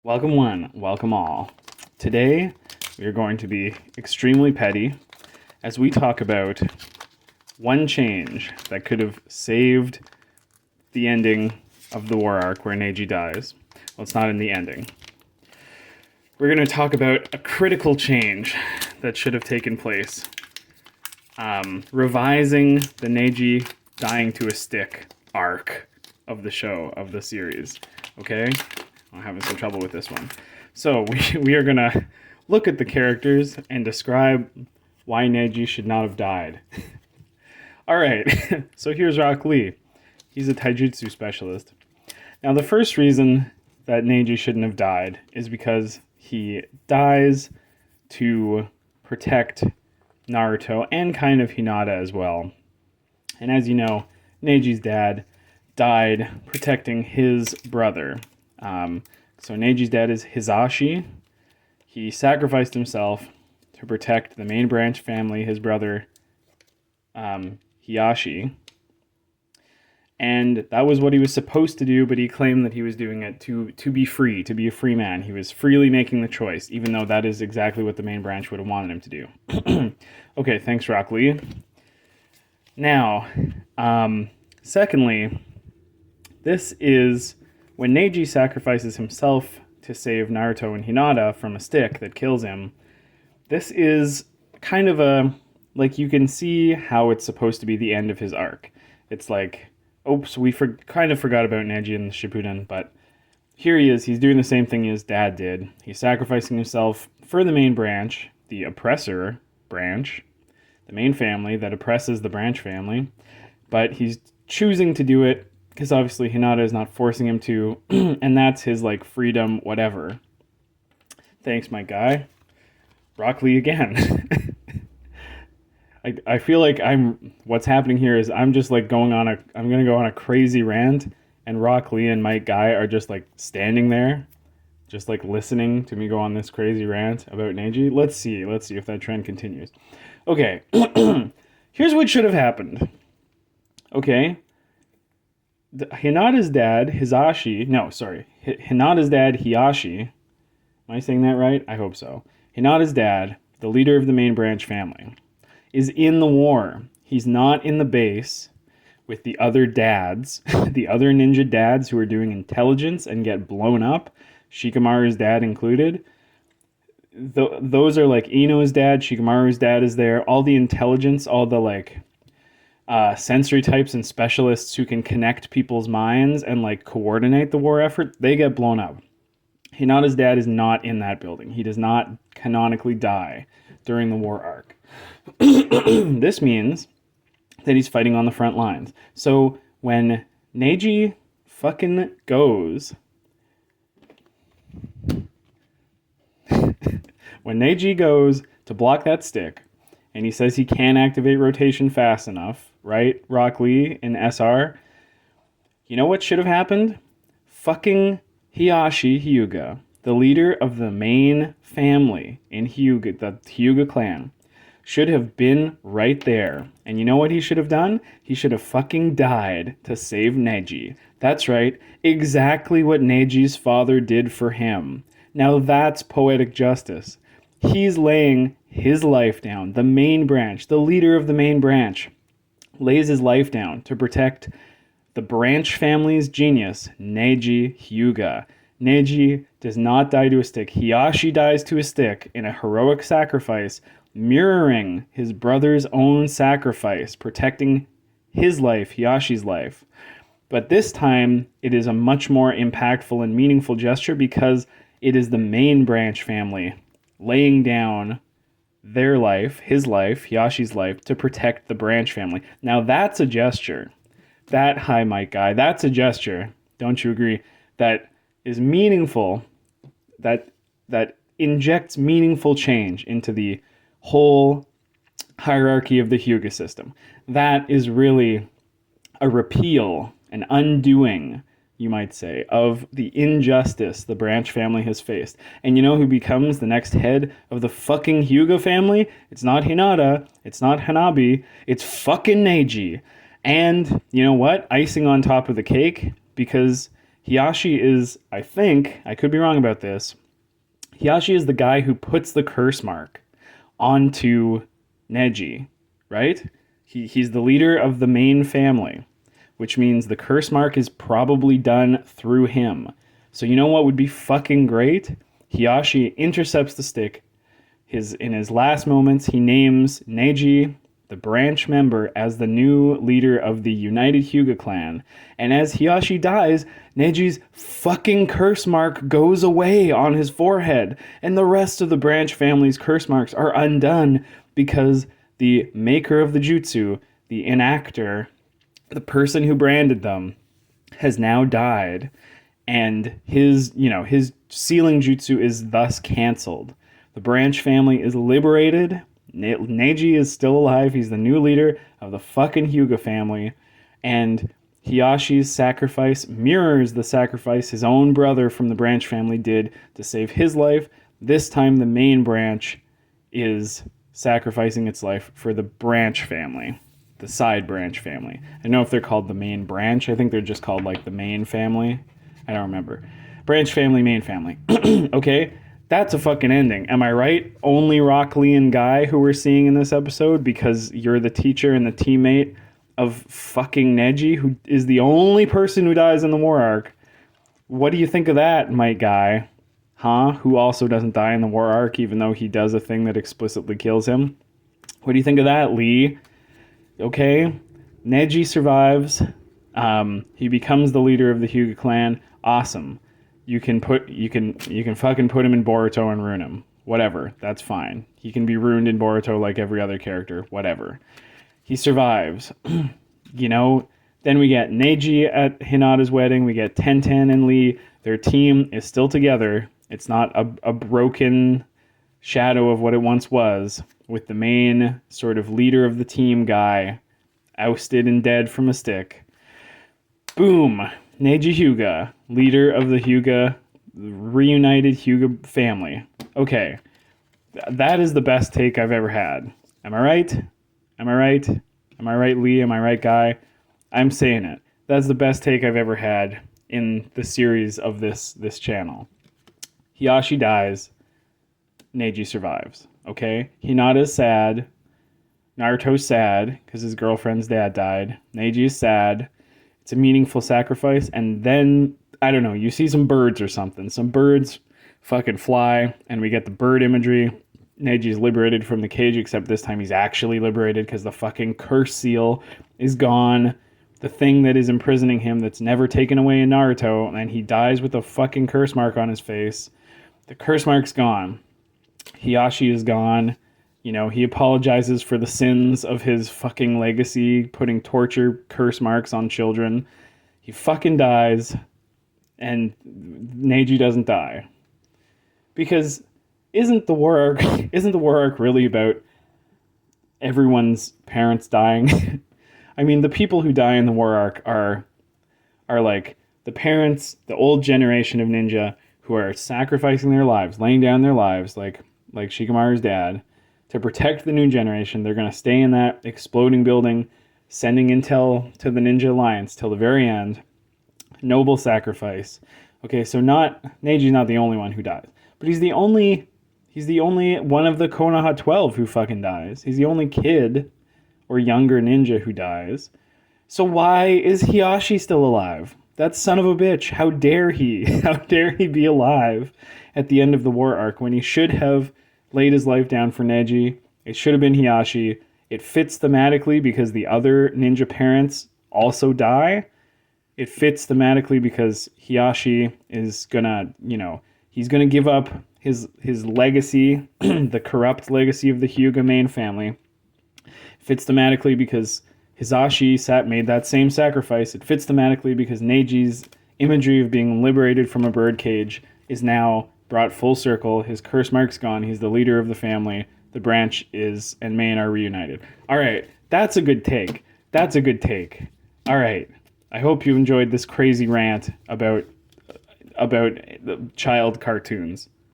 Welcome one, welcome all. Today, we are going to be extremely petty as we talk about one change that could have saved the ending of the war arc where Neji dies. Well, it's not in the ending. We're going to talk about a critical change that should have taken place. Revising the Neji dying to a stick arc of the show, of the series. Okay? I'm having some trouble with this one. So we are going to look at the characters and describe why Neji should not have died. Alright, so here's Rock Lee. He's a taijutsu specialist. Now the first reason that Neji shouldn't have died is because he dies to protect Naruto and kind of Hinata as well. And as you know, Neji's dad died protecting his brother. So Neji's dad is Hisashi. He sacrificed himself to protect the main branch family, his brother Hiashi. And that was what he was supposed to do, but he claimed that he was doing it to be free, to be a free man. He was freely making the choice, even though that is exactly what the main branch would have wanted him to do. Okay, thanks, Rock Lee. Now, secondly, this is when Neji sacrifices himself to save Naruto and Hinata from a stick that kills him. This is kind of like you can see how it's supposed to be the end of his arc. It's like, oops, we kind of forgot about Neji in Shippuden, but here he is. He's doing the same thing his dad did. He's sacrificing himself for the main branch, the oppressor branch, the main family that oppresses the branch family, but he's choosing to do it because obviously Hinata is not forcing him to, and that's his, like, freedom, whatever. Thanks, my guy. Rock Lee again. I feel like what's happening here is I'm just, like, I'm going to go on a crazy rant, and Rock Lee and Mike Guy are just, like, standing there, just, like, listening to me go on this crazy rant about Neji. Let's see if that trend continues. Okay, here's what should have happened. Okay? Hinata's dad, Hinata's dad, Hiashi. Am I saying that right? I hope so. Hinata's dad, the leader of the main branch family, is in the war. He's not in the base with the other dads, the other ninja dads who are doing intelligence and get blown up, Shikamaru's dad included. Those are like Ino's dad, Shikamaru's dad is there, all the intelligence, all the like sensory types and specialists who can connect people's minds and like coordinate the war effort, they get blown up. Hinata's dad is not in that building. He does not canonically die during the war arc. This means that he's fighting on the front lines. So when Neji fucking goes... when Neji goes to block that stick, and he says he can't activate rotation fast enough, right, Rock Lee in SR? You know what should have happened? Fucking Hiashi Hyuga, the leader of the main family in Hyuga, the Hyuga clan, should have been right there. And you know what he should have done? He should have fucking died to save Neji. That's right, exactly what Neji's father did for him. Now that's poetic justice. He's laying his life down. The main branch, the leader of the main branch, lays his life down to protect the branch family's genius, Neji Hyuga. Neji does not die to a stick. Hiashi dies to a stick in a heroic sacrifice, mirroring his brother's own sacrifice, protecting his life, Hiashi's life. But this time, it is a much more impactful and meaningful gesture because it is the main branch family laying down their life, his life, Hiashi's life, to protect the branch family. Now that's a gesture. Hi, Mike Guy, that's a gesture, don't you agree, that is meaningful, that injects meaningful change into the whole hierarchy of the Hyuga system. That is really a repeal, an undoing, you might say, of the injustice the branch family has faced. And you know who becomes the next head of the fucking Hyuga family? It's not Hinata, it's not Hanabi, it's fucking Neji. And you know what? Icing on top of the cake, because Hiyashi is, I think, I could be wrong about this, Hiyashi is the guy who puts the curse mark onto Neji, right? He's the leader of the main family, which means the curse mark is probably done through him. So you know what would be fucking great? Hiyashi intercepts the stick. In his last moments, he names Neji, the branch member, as the new leader of the United Hyuga clan. And as Hiyashi dies, Neji's fucking curse mark goes away on his forehead. And the rest of the branch family's curse marks are undone because the maker of the jutsu, the enactor, the person who branded them, has now died. And his sealing jutsu is thus canceled. The branch family is liberated. Neji is still alive. He's the new leader of the fucking Hyuga family. And Hiyashi's sacrifice mirrors the sacrifice his own brother from the branch family did to save his life. This time the main branch is sacrificing its life for the branch family, the side branch family. I don't know if they're called the main branch. I think they're just called like the main family. I don't remember. Branch family, main family. Okay? That's a fucking ending. Am I right? Only Rock Lee and Guy who we're seeing in this episode because you're the teacher and the teammate of fucking Neji, who is the only person who dies in the war arc. What do you think of that, Might Guy? Huh? Who also doesn't die in the war arc even though he does a thing that explicitly kills him? What do you think of that, Lee? Okay. Neji survives. He becomes the leader of the Hyuga clan. Awesome. You can fucking put him in Boruto and ruin him. Whatever. That's fine. He can be ruined in Boruto like every other character. Whatever. He survives. Then we get Neji at Hinata's wedding. We get Tenten and Lee. Their team is still together. It's not a broken shadow of what it once was, with the main sort of leader of the team guy ousted and dead from a stick. Boom. Neji Hyuga, leader of the Hyuga, reunited Hyuga family. Okay, that is the best take I've ever had. Am I right? Am I right? Am I right, Lee? Am I right, Guy? I'm saying it. That's the best take I've ever had in the series of this channel. Hiyashi dies. Neji survives. Okay? Hinata's sad. Naruto's sad because his girlfriend's dad died. Neji is sad. It's a meaningful sacrifice. And then, I don't know, you see some birds or something. Some birds fucking fly, and we get the bird imagery. Neji's liberated from the cage, except this time he's actually liberated because the fucking curse seal is gone. The thing that is imprisoning him that's never taken away in Naruto, and he dies with a fucking curse mark on his face. The curse mark's gone. Hiyashi is gone. He apologizes for the sins of his fucking legacy, putting torture curse marks on children. He fucking dies, and Neji doesn't die. Because isn't the war arc really about everyone's parents dying? I mean, the people who die in the war arc are like the parents, the old generation of ninja who are sacrificing their lives, laying down their lives, like Shikamaru's dad, to protect the new generation. They're going to stay in that exploding building, sending intel to the Ninja Alliance till the very end. Noble sacrifice. Okay, so Neji's not the only one who dies, but he's the only one of the Konoha 12 who fucking dies. He's the only kid or younger ninja who dies. So why is Hiyashi still alive? That son of a bitch. How dare he? How dare he be alive at the end of the war arc when he should have laid his life down for Neji? It should have been Hiyashi. It fits thematically because the other ninja parents also die. It fits thematically because Hiyashi is gonna, he's gonna give up his legacy, the corrupt legacy of the Hyuga main family. It fits thematically because Hisashi made that same sacrifice. It fits thematically because Neji's imagery of being liberated from a birdcage is now brought full circle. His curse mark's gone. He's the leader of the family. The branch and main are reunited. All right, that's a good take. That's a good take. All right, I hope you enjoyed this crazy rant about the child cartoons.